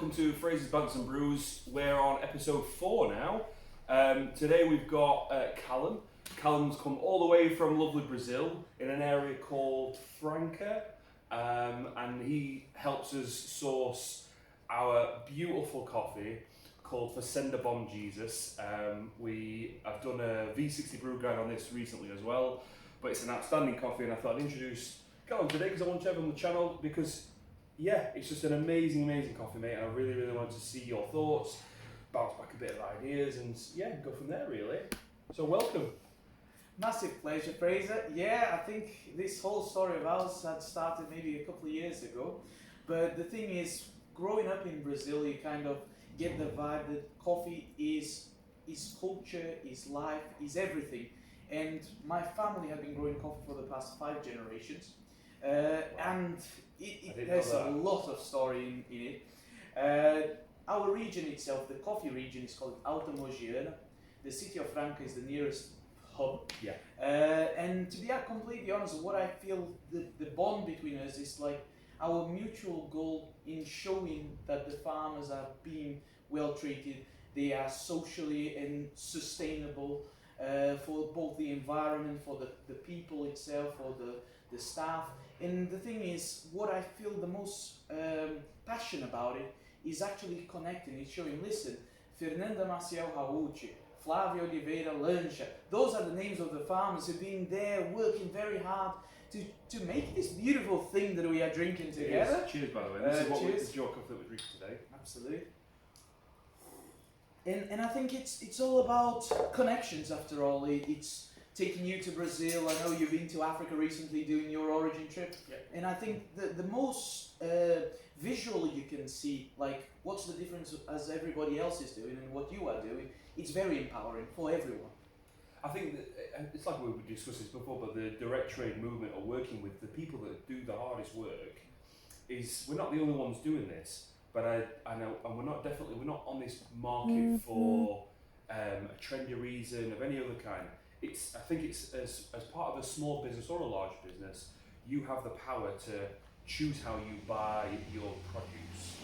welcome to Frazers, Bants and Brews. We're on episode 4 now. Today we've got Callum. Callum's come all the way from lovely Brazil in an area called Franca, and he helps us source our beautiful coffee called Fazenda Bom Jesus. We have done a V60 brew guide on this recently as well, but it's an outstanding coffee, and I thought I'd introduce Callum today because I want to have him on the channel because yeah, it's just an amazing coffee, mate, and I really wanted to see your thoughts, bounce back a bit of ideas, and yeah, go from there really. So welcome. Massive pleasure, Fraser. Yeah, I think this whole story of ours had started maybe a couple of years ago, but the thing is, growing up in Brazil, you kind of get the vibe that coffee is culture, is life, is everything. And my family have been growing coffee for the past 5 generations. And it has a lot of story in it. Our region itself, the coffee region, is called Alta Mogiana. The city of Franca is the nearest hub. Yeah. And to be completely honest, what I feel the bond between us is like our mutual goal in showing that the farmers are being well treated, they are socially and sustainable for both the environment, for the people itself, for the staff. And the thing is, what I feel the most passion about it is actually connecting. It's showing, listen, Fernanda Maciel Rauchi, Flavio Oliveira Lancha, those are the names of the farmers who've been there working very hard to make this beautiful thing that we are drinking together. Cheers, by the way. This is your coffee that we're drinking today. Absolutely. And I think it's all about connections after all. It's taking you to Brazil. I know you've been to Africa recently doing your origin trip. Yeah. And I think the most visually you can see, like, what's the difference as everybody else is doing and what you are doing, it's very empowering for everyone. I think that it's like we discussed this before, but the direct trade movement, or working with the people that do the hardest work, is we're not the only ones doing this. But I know, and we're not on this market for a trendy reason of any other kind. I think it's as part of a small business or a large business, you have the power to choose how you buy your produce.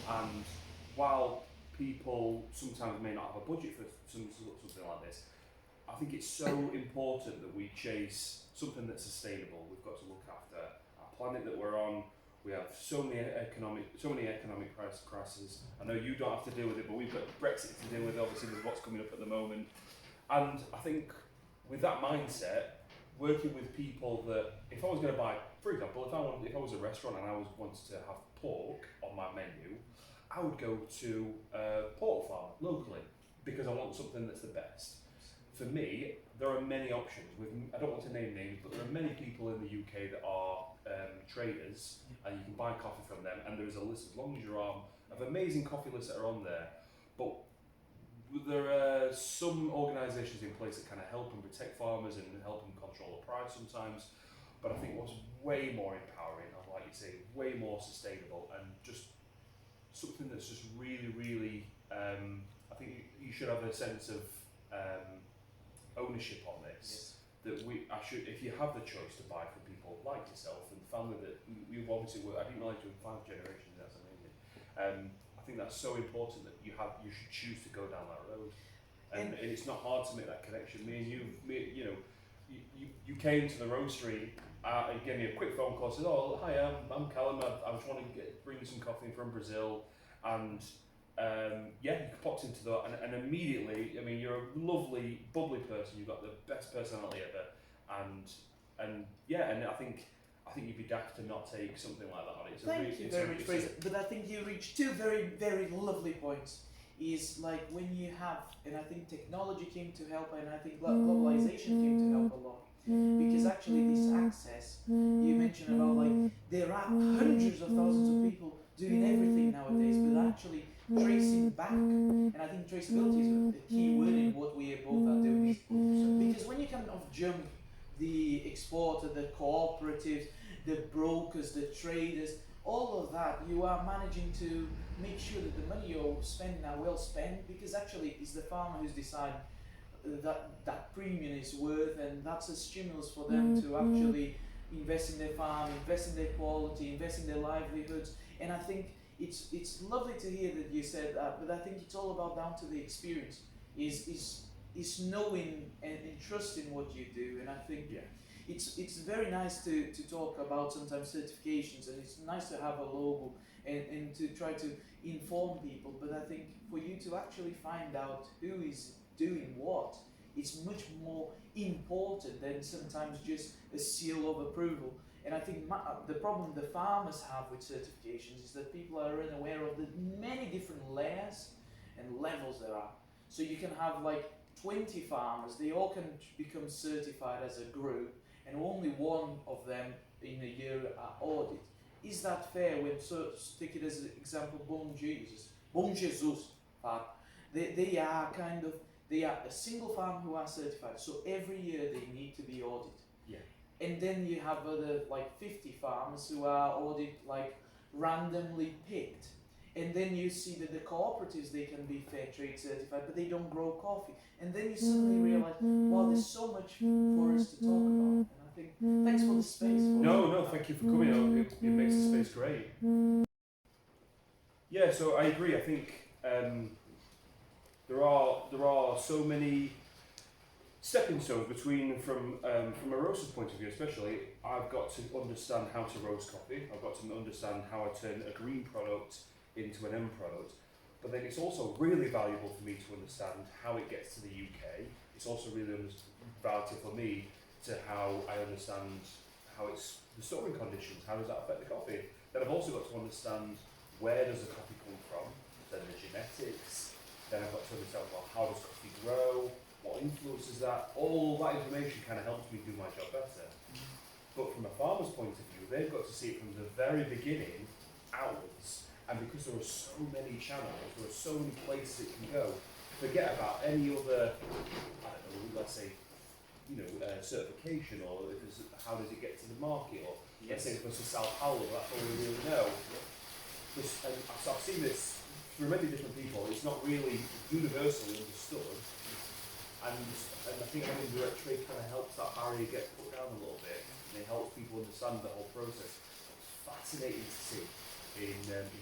And while people sometimes may not have a budget for something like this, I think it's so important that we chase something that's sustainable. We've got to look after our planet that we're on. We have so many economic crises. I know you don't have to deal with it, but we've got Brexit to deal with, obviously, with what's coming up at the moment. And I think with that mindset, working with people that, if I was going to buy, for example, if I was a restaurant and I wanted to have pork on my menu, I would go to a pork farm locally because I want something that's the best. For me, there are many options. I don't want to name names, but there are many people in the UK that are traders, and you can buy coffee from them, and there's a list as long as your arm of amazing coffee lists that are on there. But there are some organisations in place that kind of help and protect farmers and help them control the price sometimes. But I think what's way more empowering, and like you say, way more sustainable, and just something that's just really, I think you should have a sense of ownership on this. Yes. That if you have the choice to buy from people like yourself and family that you've obviously worked, I didn't realize you were 5 generations. That's amazing. I think that's so important that you should choose to go down that road, and it's not hard to make that connection. You came to the roastery. You gave me a quick phone call. Said, "Oh, hi, I'm Callum. I just want to bring you some coffee from Brazil," and you popped into that, and immediately, I mean, you're a lovely, bubbly person. You've got the best personality ever, and I think you'd be daft to not take something like that on it. Thank you very much, Fraser. But I think you reached 2 very lovely points. Is like when you have, and I think technology came to help, and I think globalization came to help a lot. Because actually this access, you mentioned about like, there are hundreds of thousands of people doing everything nowadays, but actually tracing back, and I think traceability is a key word in what we both are doing. Because when you kind of jump the exporter, the cooperatives, the brokers, the traders, all of that, you are managing to make sure that the money you're spending are well spent, because actually it's the farmer who's deciding that premium is worth, and that's a stimulus for them to actually invest in their farm, invest in their quality, invest in their livelihoods. And I think it's lovely to hear that you said that, but I think it's all about down to the experience. Is knowing and trusting what you do, and I think it's very nice to talk about sometimes certifications, and it's nice to have a logo and to try to inform people. But I think for you to actually find out who is doing what, it's much more important than sometimes just a seal of approval. And I think the problem the farmers have with certifications is that people are unaware of the many different layers and levels there are. So you can have like 20 farmers, they all can become certified as a group, and only one of them in a year are audited. Is that fair when, so take it as an example, Bom Jesus farm, they are a single farm who are certified, so every year they need to be audited. Yeah. And then you have other like 50 farmers who are audited like randomly picked. And then you see that the cooperatives, they can be fair trade certified, but they don't grow coffee. And then you suddenly realize, wow, there's so much for us to talk about. And I think, thanks for the space. No, thank you for coming on. It makes the space great. Yeah, so I agree. I think there are so many stepping stones between from a roaster's point of view, especially. I've got to understand how to roast coffee. I've got to understand how I turn a green product into an end product. But then it's also really valuable for me to understand how it gets to the UK. It's also really valuable for me to how I understand how it's the storing conditions. How does that affect the coffee? Then I've also got to understand where does the coffee come from, then the genetics. Then I've got to understand, well, how does coffee grow? What influences that? All that information kind of helps me do my job better. But from a farmer's point of view, they've got to see it from the very beginning outwards. And because there are so many channels, there are so many places it can go, forget about any other, I don't know, let's say, certification, or how does it get to the market, or let's say it goes to Sao Paulo, that's all we really know. And I've seen this through many different people, it's not really universally understood. And I think having direct trade kind of helps that barrier get put down a little bit, and it helps people understand the whole process. It's fascinating to see in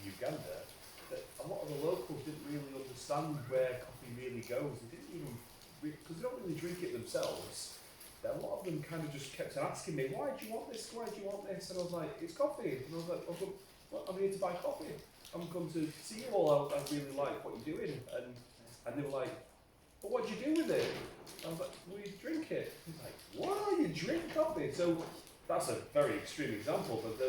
Uganda that a lot of the locals didn't really understand where coffee really goes. They didn't even, because they don't really drink it themselves. That a lot of them kind of just kept on asking me, why do you want this? Why do you want this? And I was like, it's coffee. And I was like, well, I'm here to buy coffee. I'm come to see you all. I really like what you're doing. And they were like, but what do you do with it? I was like, well, you drink it. He's like, what? You drink coffee? So that's a very extreme example, but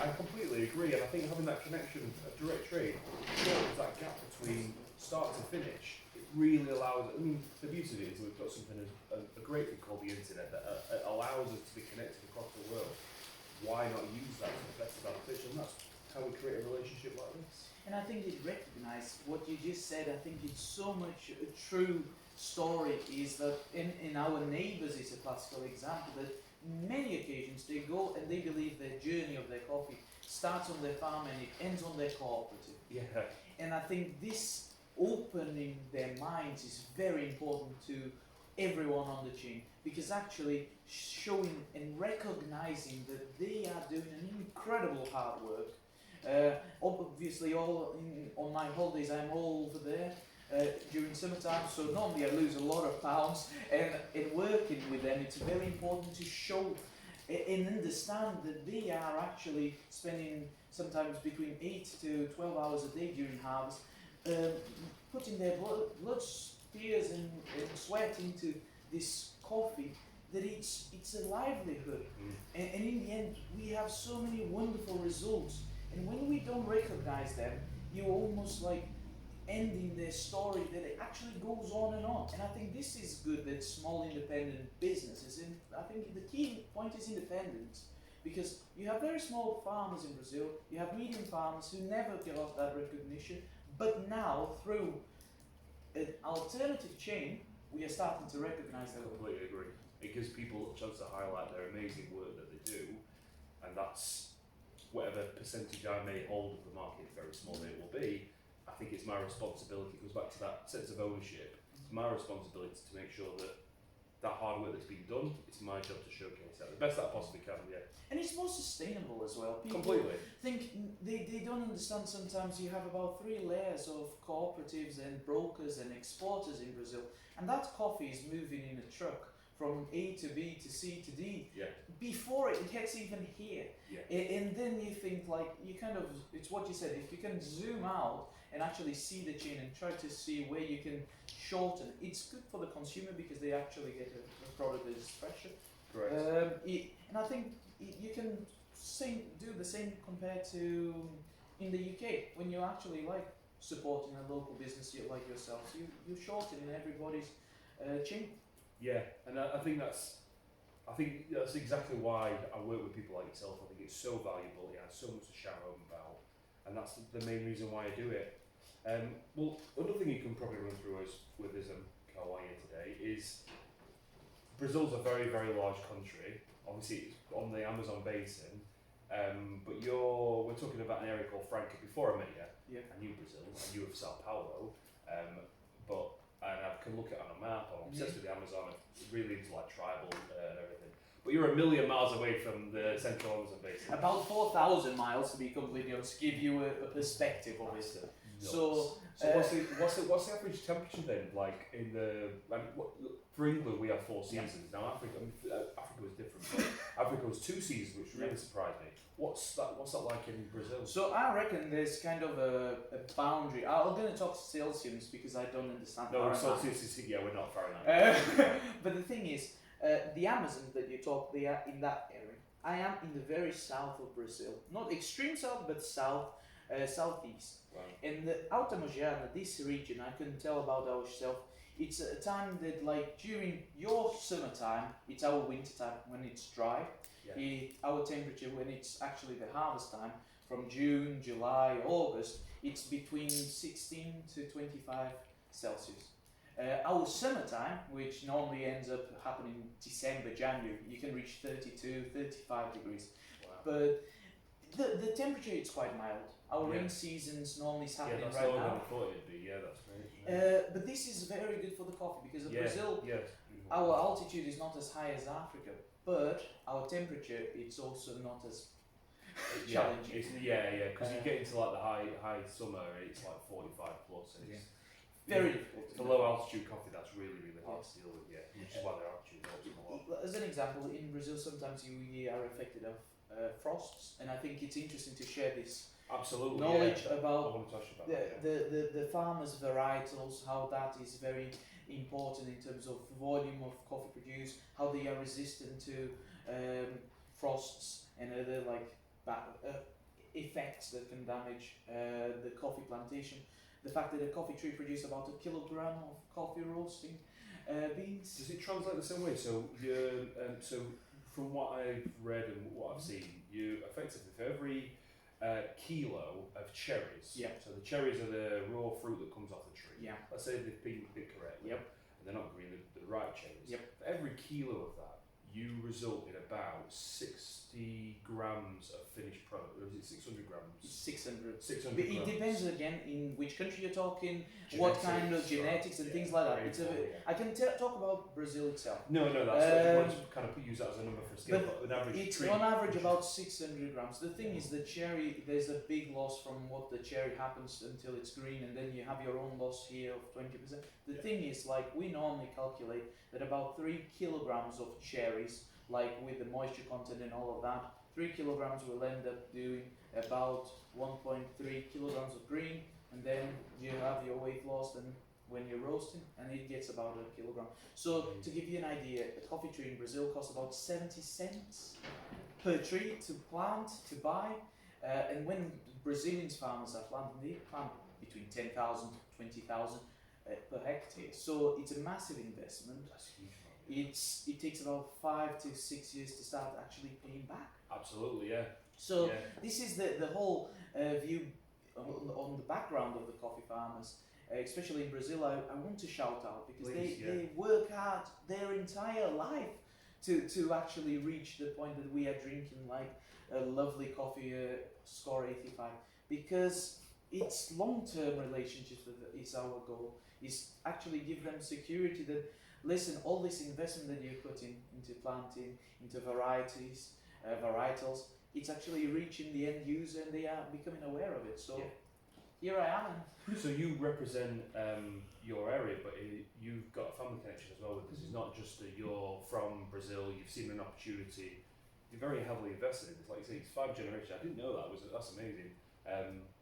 I completely agree. And I think having that connection of direct trade fills that gap between start to finish. It really allows. I mean, the beauty of it is we've got something a great thing called the internet that allows us to be connected across the world. Why not use that to the best advantage? And that's how we create a relationship like this. And I think it recognised what you just said. I think it's so much a true story. Is that in our neighbours is a classical example that many occasions they go and they believe their journey of their coffee starts on their farm and it ends on their cooperative. Yeah. And I think this opening their minds is very important to everyone on the chain, because actually showing and recognizing that they are doing an incredible hard work. Obviously, on my holidays, I'm all over there during summertime, so normally I lose a lot of pounds. And in working with them, it's very important to show and understand that they are actually spending sometimes between 8 to 12 hours a day during harvest, putting their blood, tears and sweat into this coffee, that it's a livelihood. And in the end, we have so many wonderful results. And when we don't recognize them, you almost like ending their story that it actually goes on and on. And I think this is good, that small independent businesses, and I think the key point is independence, because you have very small farmers in Brazil, you have medium farmers who never got that recognition, but now through an alternative chain, we are starting to recognize them. I completely agree. It gives people a chance to highlight their amazing work that they do, and that's whatever percentage I may hold of the market, very small that it will be. I think it's my responsibility. It goes back to that sense of ownership. It's my responsibility to make sure that that hard work that's been done. It's my job to showcase that the best that I possibly can. Yeah, And it's more sustainable as well. People completely. think they don't understand sometimes you have about 3 layers of cooperatives and brokers and exporters in Brazil, and that coffee is moving in a truck from A to B to C to D Yeah, before it gets even here. yeah, And then you think like you kind of, it's what you said, if you can zoom out and actually see the chain and try to see where you can shorten, it's good for the consumer because they actually get a product that is fresher. correct. And I think you can do the same compared to in the UK when you're actually like supporting a local business like yourselves. You shorten in everybody's chain. Yeah, and I think that's exactly why I work with people like yourself. I think it's so valuable. It has so much to shout home about, and that's the main reason why I do it. Well, another thing you can probably run through with us and Kauai today is Brazil's a very, very large country. Obviously, it's on the Amazon basin, but we're talking about an area called Franca. Before I met you, Yeah. I knew Brazil, I knew of Sao Paulo, and I can look at it on a map. I'm obsessed with the Amazon. I'm really into like tribal and everything. But you're a million miles away from the central Amazon basin. About 4,000 miles to be completely honest, to give you a perspective of it. Nuts. So, what's the average temperature then? Like for England, we have 4 seasons. Now Africa was different. But Africa was 2 seasons, which really surprised me. What's that like in Brazil? So I reckon there's kind of a boundary. I'm going to talk Celsius because I don't understand. No, Fahrenheit. Celsius is we're not Fahrenheit. But the thing is, the Amazon that you talk, they are in that area. I am in the very south of Brazil, not extreme south, but southeast. Wow. And the Alta-Mogiana, this region, I can tell about ourselves. It's a time that, like during your summertime, it's our winter time when it's dry. Yeah. Our temperature when it's actually the harvest time, from June, July, August, it's between 16 to 25 Celsius. Our summertime, which normally ends up happening December, January, you can reach 32, 35 degrees. Wow. But the temperature is quite mild. Our rain seasons normally is happening that's right lower than now. I thought it'd be. Yeah, that's great. But this is very good for the coffee because in Yeah, Brazil, yeah. our altitude is not as high as Africa, but our temperature it's also not as challenging. Because you get into like the high summer, it's like 45 plus, and it's Very difficult. the low altitude coffee that's really hard to deal with. Yeah, which is why their altitude helps them a lot. As an example, in Brazil, sometimes you are affected of frosts, and I think it's interesting to share this Absolutely. knowledge I about want to touch about that. the farmers' varietals, how that is very important in terms of volume of coffee produced, how they are resistant to frosts and other like effects that can damage the coffee plantation. The fact that a coffee tree produces about 1 kilogram of coffee roasting beans. Does it translate the same way? So so from what I've read and what I've seen, you effectively for every kilo of cherries. Yeah. So the cherries are the raw fruit that comes off the tree. Yeah. Let's say they've been picked correctly. Yep. And they're not green, they're the right cherries. Yep. For every kilo of that, you result in about 60 grams of finished product. Or is it 600 grams? 600. 600 But it grams. depends again in which country you're talking, what kind of genetics and things like that. It's I can talk about Brazil itself. No, that's what I want to kind of use that as a number for scale, but an average It's tree. on average about 600 grams. The thing is, the cherry, there's a big loss from what the cherry happens until it's green, and then you have your own loss here of 20%. The thing is, like, we normally calculate that about 3 kilograms of cherries, like with the moisture content and all of that, 3 kilograms will end up doing about 1.3 kilograms of green, and then you have your weight loss and when you're roasting, and it gets about 1 kilogram. So to give you an idea, a coffee tree in Brazil costs about 70 cents per tree to plant, to buy, and when Brazilian farmers are planting, they plant between 10,000 to 20,000 per hectare. So it's a massive investment. That's huge. It takes about 5 to 6 years to start actually paying back. Absolutely, yeah. So this is the whole view on the background of the coffee farmers, especially in Brazil. I want to shout out because they work hard their entire life to actually reach the point that we are drinking like a lovely coffee, score 85. Because it's long-term relationships that is our goal. Is actually give them security that listen, all this investment that you put in into planting, into varieties, varietals, it's actually reaching the end user and they are becoming aware of it. So here I am. So you represent your area, but you've got a family connection as well, because it's not just that you're from Brazil, you've seen an opportunity, you're very heavily invested in this. Like you say, it's 5 generations. I didn't know that's amazing.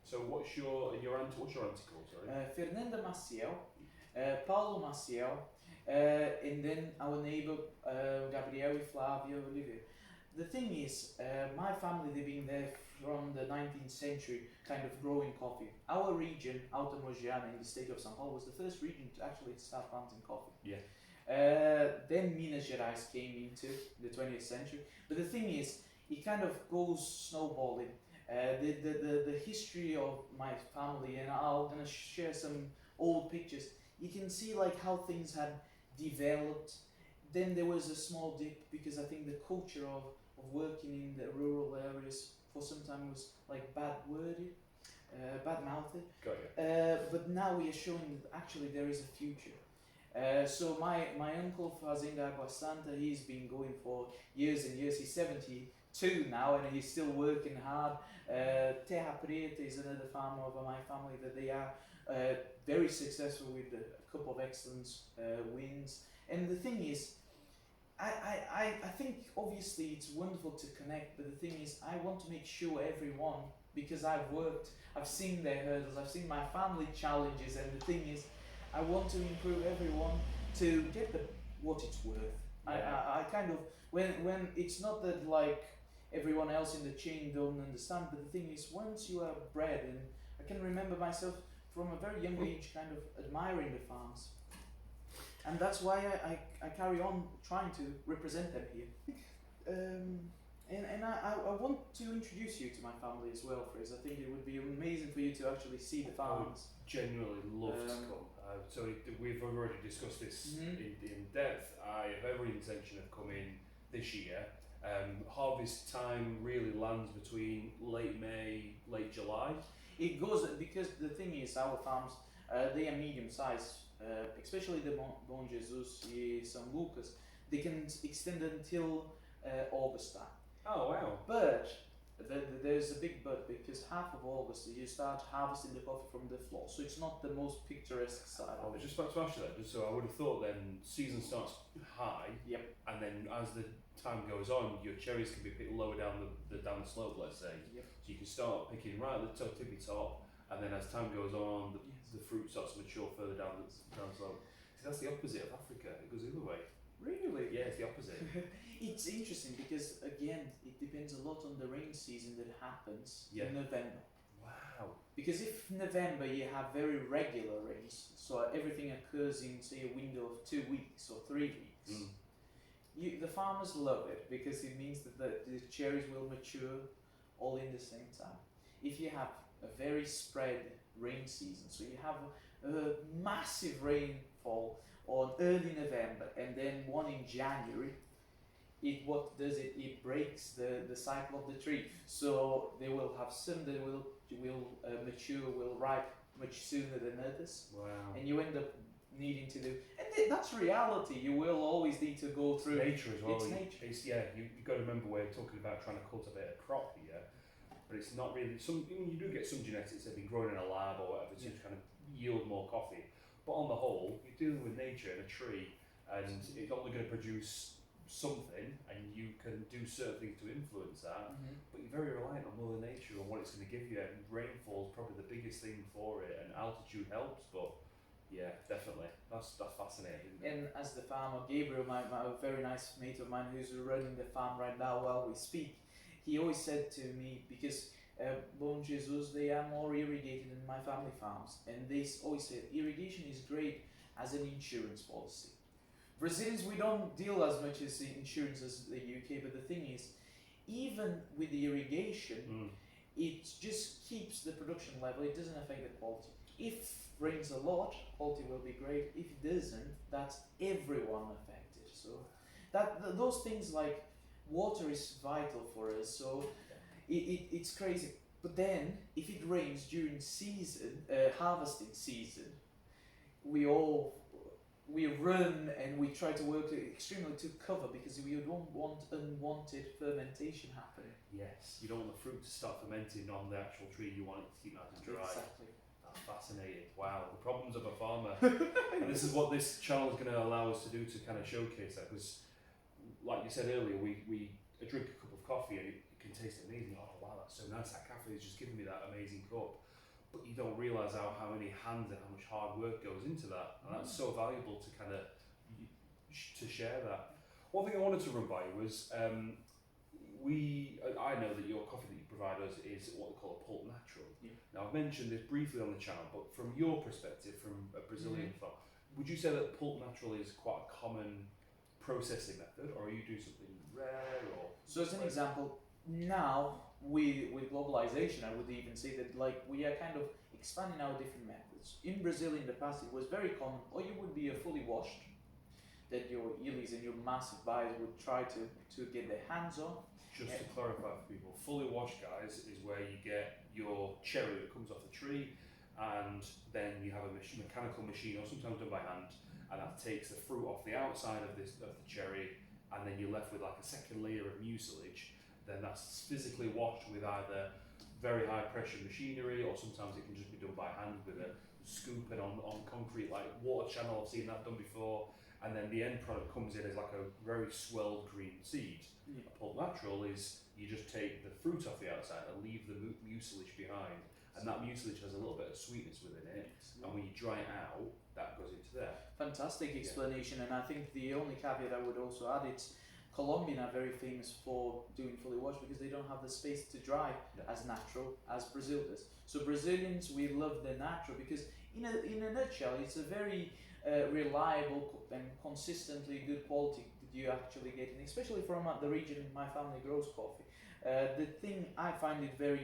So what's your auntie called, sorry? Fernanda Maciel, Paulo Maciel, and then our neighbour Gabriel e Flavia Oliveira. The thing is, my family, they've been there from the 19th century, kind of growing coffee. Our region, Alta Mogiana in the state of São Paulo, was the first region to actually start planting coffee. Yeah. Then Minas Gerais came into the 20th century. But the thing is, it kind of goes snowballing. The history of my family, and I'm gonna share some old pictures. You can see like how things had developed. Then there was a small dip because I think the culture of working in the rural areas for some time was like bad mouthed. Got you. But now we are showing that actually there is a future. So my uncle Fazenda Água Santa, he's been going for years and years. He's 72 now and he's still working hard. Terra Preta is another farm of my family that they are very successful with a couple of excellent wins. And the thing is, I think obviously it's wonderful to connect, but the thing is I want to make sure everyone, because I've seen their hurdles, I've seen my family challenges, and the thing is I want to improve everyone to get what it's worth. Yeah. I kind of, when it's not that like everyone else in the chain don't understand, but the thing is once you are bred, and I can remember myself from a very young age kind of admiring the farms. And that's why I carry on trying to represent them here. And I want to introduce you to my family as well, Fraser. I think it would be amazing for you to actually see the farms. Genuinely love to come. So we've already discussed this in depth. I have every intention of coming this year. Harvest time really lands between late May, late July. It goes, because the thing is our farms, they are medium sized. Especially the Bom Jesus and São Lucas, they can extend until August time. Oh wow! But there's a big but, because half of August you start harvesting the coffee from the floor, so it's not the most picturesque side. I was just about to ask you that. So I would have thought then season starts high. Yep. And then as the time goes on, your cherries can be picked lower down the slope, let's say. Yep. So you can start picking right at the tippy top, and then as time goes on, the fruit starts to mature further down the slope. See, that's the opposite of Africa. It goes the other way. Really? Yeah, it's the opposite. It's interesting because again, it depends a lot on the rain season that happens Yeah. in November. Wow. Because if November you have very regular rains, so everything occurs in say a window of 2 weeks or 3 weeks, the farmers love it because it means that the cherries will mature all in the same time. If you have a very spread rain season, so you have a massive rainfall on early November and then one in January, what does it? It breaks the cycle of the tree. So they will have some that will mature, will ripe much sooner than others. Wow. And you end up needing to do, and that's reality. You will always need to go through nature as well. It's nature. You've got to remember we're talking about trying to cultivate a crop here, but it's not really. You do get some genetics that have been grown in a lab or whatever to kind of yield more coffee. But on the whole, you're dealing with nature and a tree, and it's only going to produce something, and you can do certain things to influence that. But you're very reliant on Mother Nature and what it's going to give you. And rainfall is probably the biggest thing for it, and altitude helps, but. Yeah, definitely. That's fascinating. And as the farmer, Gabriel, my very nice mate of mine who's running the farm right now while we speak, he always said to me, because Bom Jesus, they are more irrigated than my family farms, and they always say irrigation is great as an insurance policy. Brazilians, we don't deal as much as insurance as the UK, but the thing is, even with the irrigation, it just keeps the production level, it doesn't affect the quality. If rains a lot, quality will be great. If it doesn't, that's everyone affected. So those things like water is vital for us. So it's crazy. But then, if it rains during season, harvesting season, we run and we try to work extremely to cover because we don't want unwanted fermentation happening. Yes, you don't want the fruit to start fermenting on the actual tree. You want it to keep nice and dry. Exactly. That's fascinating. Wow, the problems of a farmer. And this is what this channel is going to allow us to do, to kind of showcase that. Because, like you said earlier, we drink a cup of coffee and it can taste amazing. Oh wow, that's so nice. That cafe has just given me that amazing cup. But you don't realise how many hands and how much hard work goes into that, and that's so valuable to kind of to share that. One thing I wanted to run by you was I know that your coffee that you provide us is what we call a pulp natural. Yeah. Now I've mentioned this briefly on the channel, but from your perspective, from a Brazilian farm, would you say that pulp natural is quite a common processing method, or are you doing something rare? Or so as an example, now with globalization, I would even say that like we are kind of expanding our different methods. In Brazil, in the past, it was very common, or you would be a fully washed, that your illies and your massive buyers would try to get their hands on. Just to clarify for people, fully washed, guys, is where you get your cherry that comes off the tree, and then you have a mechanical machine, or sometimes done by hand, and that takes the fruit off the outside of the cherry, and then you're left with like a second layer of mucilage. Then that's physically washed with either very high pressure machinery, or sometimes it can just be done by hand with a scoop and on concrete, like water channel. I've seen that done before. And then the end product comes in as like a very swelled green seed. Yeah. A pulp natural is you just take the fruit off the outside and leave the mucilage behind, and that mucilage has a little bit of sweetness within it. And when you dry it out, that goes into there. Fantastic explanation, and I think the only caveat I would also add, it's Colombian are very famous for doing fully washed because they don't have the space to dry as natural as Brazil does. So Brazilians, we love the natural because in a nutshell, it's a very reliable and consistently good quality that you actually get, and especially from the region my family grows coffee. The thing I find it very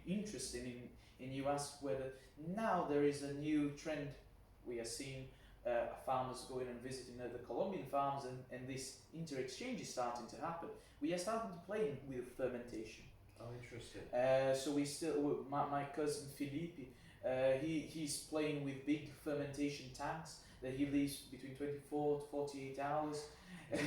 interesting in you ask whether now there is a new trend we are seeing. Farmers going and visiting the Colombian farms, and this inter-exchange is starting to happen. We are starting to play with fermentation. Oh, interesting. So we still, my cousin Felipe, he's playing with big fermentation tanks that he leaves between 24 to 48 hours. Is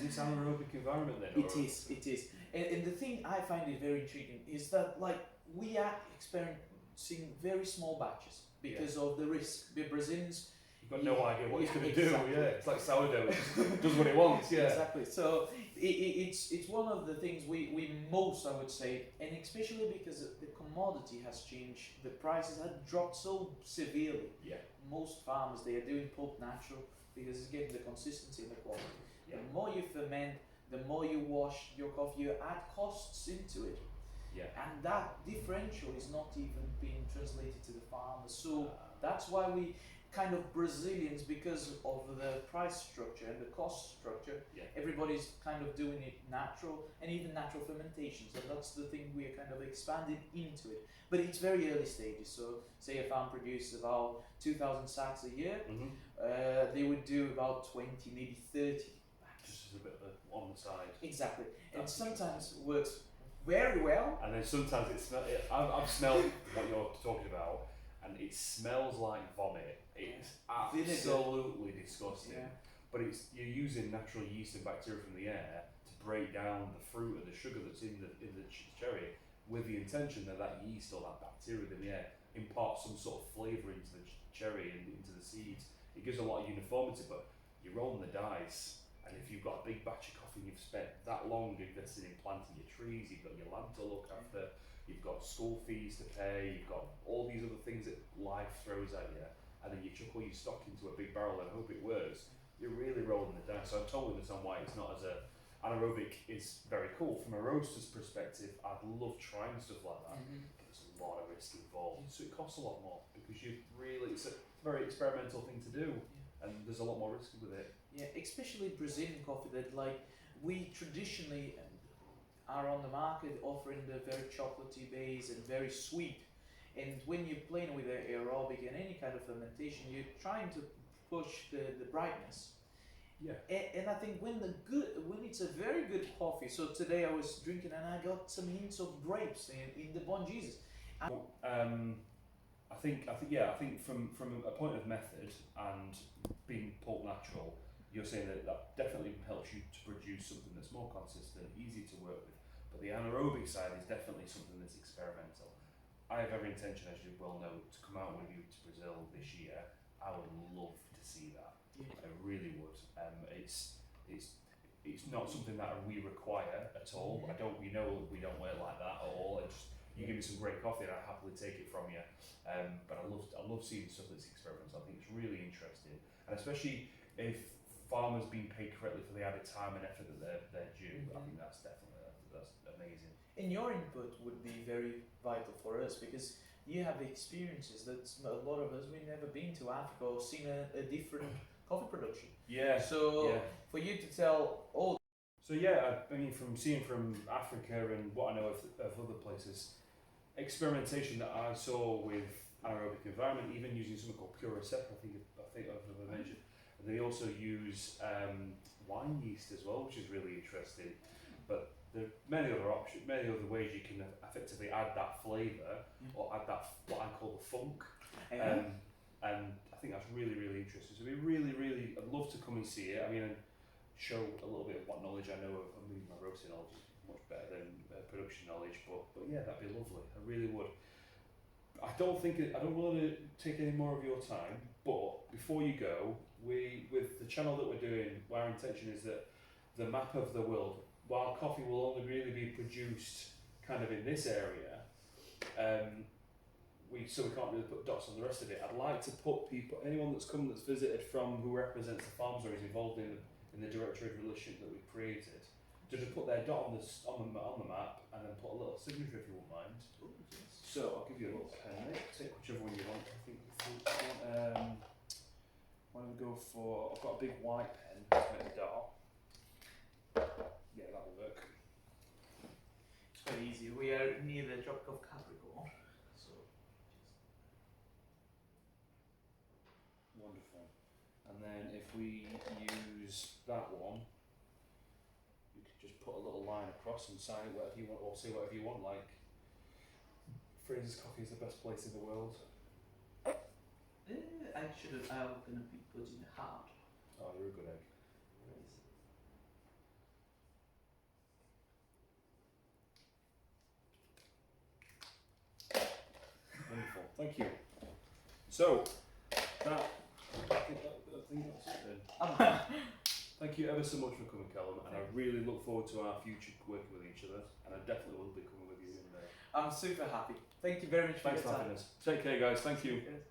this anaerobic environment then? It is. And the thing I find it very intriguing is that like we are experiencing very small batches because of the risk. The Brazilians, you've got no idea what it's going to exactly. do. Yeah, it's like sourdough. It does what it wants. Yeah, exactly. So it's one of the things we most, I would say, and especially because the commodity has changed, the prices have dropped so severely. Yeah. Most farmers, they are doing pulp natural because it's getting the consistency and the quality. Yeah. The more you ferment, the more you wash your coffee, you add costs into it. Yeah. And that differential is not even being translated to the farmers. So that's why we kind of Brazilians, because of the price structure and the cost structure, everybody's kind of doing it natural, and even natural fermentation. So that's the thing we are kind of expanding into it. But it's very early stages. So say a farm produces about 2,000 sacks a year, they would do about 20, maybe 30. Just as a bit of on the side. Exactly. And sometimes it works very well. And then sometimes it smells. I've smelled what you're talking about, and it smells like vomit. It's absolutely disgusting. Yeah. But you're using natural yeast and bacteria from the air to break down the fruit and the sugar that's in the cherry, with the intention that yeast or that bacteria in the air imparts some sort of flavour into the cherry and into the seeds. It gives a lot of uniformity, but you're rolling the dice. And if you've got a big batch of coffee and you've spent that long investing in planting your trees, you've got your land to look after, you've got school fees to pay, you've got all these other things that life throws at you, and then you chuck all your stock into a big barrel and hope it works, you're really rolling the dice. So I totally understand why it's not as a anaerobic is very cool. From a roaster's perspective, I'd love trying stuff like that, but there's a lot of risk involved, so it costs a lot more because it's a very experimental thing to do, and there's a lot more risk with it. Yeah, especially Brazilian coffee that like we traditionally are on the market offering the very chocolatey base and very sweet. And when you're playing with aerobic and any kind of fermentation, you're trying to push the brightness. Yeah. And I think when it's a very good coffee. So today I was drinking and I got some hints of grapes in the Bon Jesus. I think from a point of method and being pulp natural, you're saying that definitely helps you to produce something that's more consistent, easy to work with. But the anaerobic side is definitely something that's experimental. I have every intention, as you well know, to come out with you to Brazil this year. I would love to see that. Yeah. I really would. It's not something that we require at all. We don't work like that at all. You give me some great coffee and I happily take it from you. But I love seeing stuff that's experimental. I think it's really interesting, and especially if farmers being paid correctly for the added time and effort that they're due. I think that's amazing. And your input would be very vital for us because you have experiences that a lot of us we've never been to Africa or seen a different coffee production. Yeah. So for you to tell all. So yeah, I mean, from Africa and what I know of other places, experimentation that I saw with anaerobic environment, even using something called pure Sep, I think I've mentioned. And they also use wine yeast as well, which is really interesting. But there are many other options, many other ways you can effectively add that flavour or add that what I call the funk. And I think that's really, really interesting. So I'd love to come and see it. I mean, and show a little bit of what knowledge I know of. I mean, my roasting knowledge is much better than production knowledge, but yeah, that'd be lovely. I really would. I don't want to take any more of your time, but before you go, with the channel that we're doing, our intention is that the map of the world, while coffee will only really be produced kind of in this area, we can't really put dots on the rest of it. I'd like to put anyone that's visited from who represents the farms or is involved in the direct trade relationship that we've created, to just put their dot on the map and then put a little signature if you won't mind. Ooh, yes. So I'll give you a little pen, mate. Take whichever one you want. I think why don't we go for? I've got a big white pen to make the dot. Yeah, that'll work. It's quite easy. We are near the Tropic of Capricorn, so. Wonderful. And then if we use that one, you could just put a little line across and sign it whatever you want, or say whatever you want, like Frazers coffee is the best place in the world. I'm gonna be putting hard. Oh, you're a good egg. Wonderful, thank you. So, I think that's it then. Thank you ever so much for coming, Callum, and I really look forward to our future working with each other, and I definitely will be coming with you in there. I'm super happy. Thank you very much for Thanks your for time. having us. Take care, guys. Thank you. Cheers.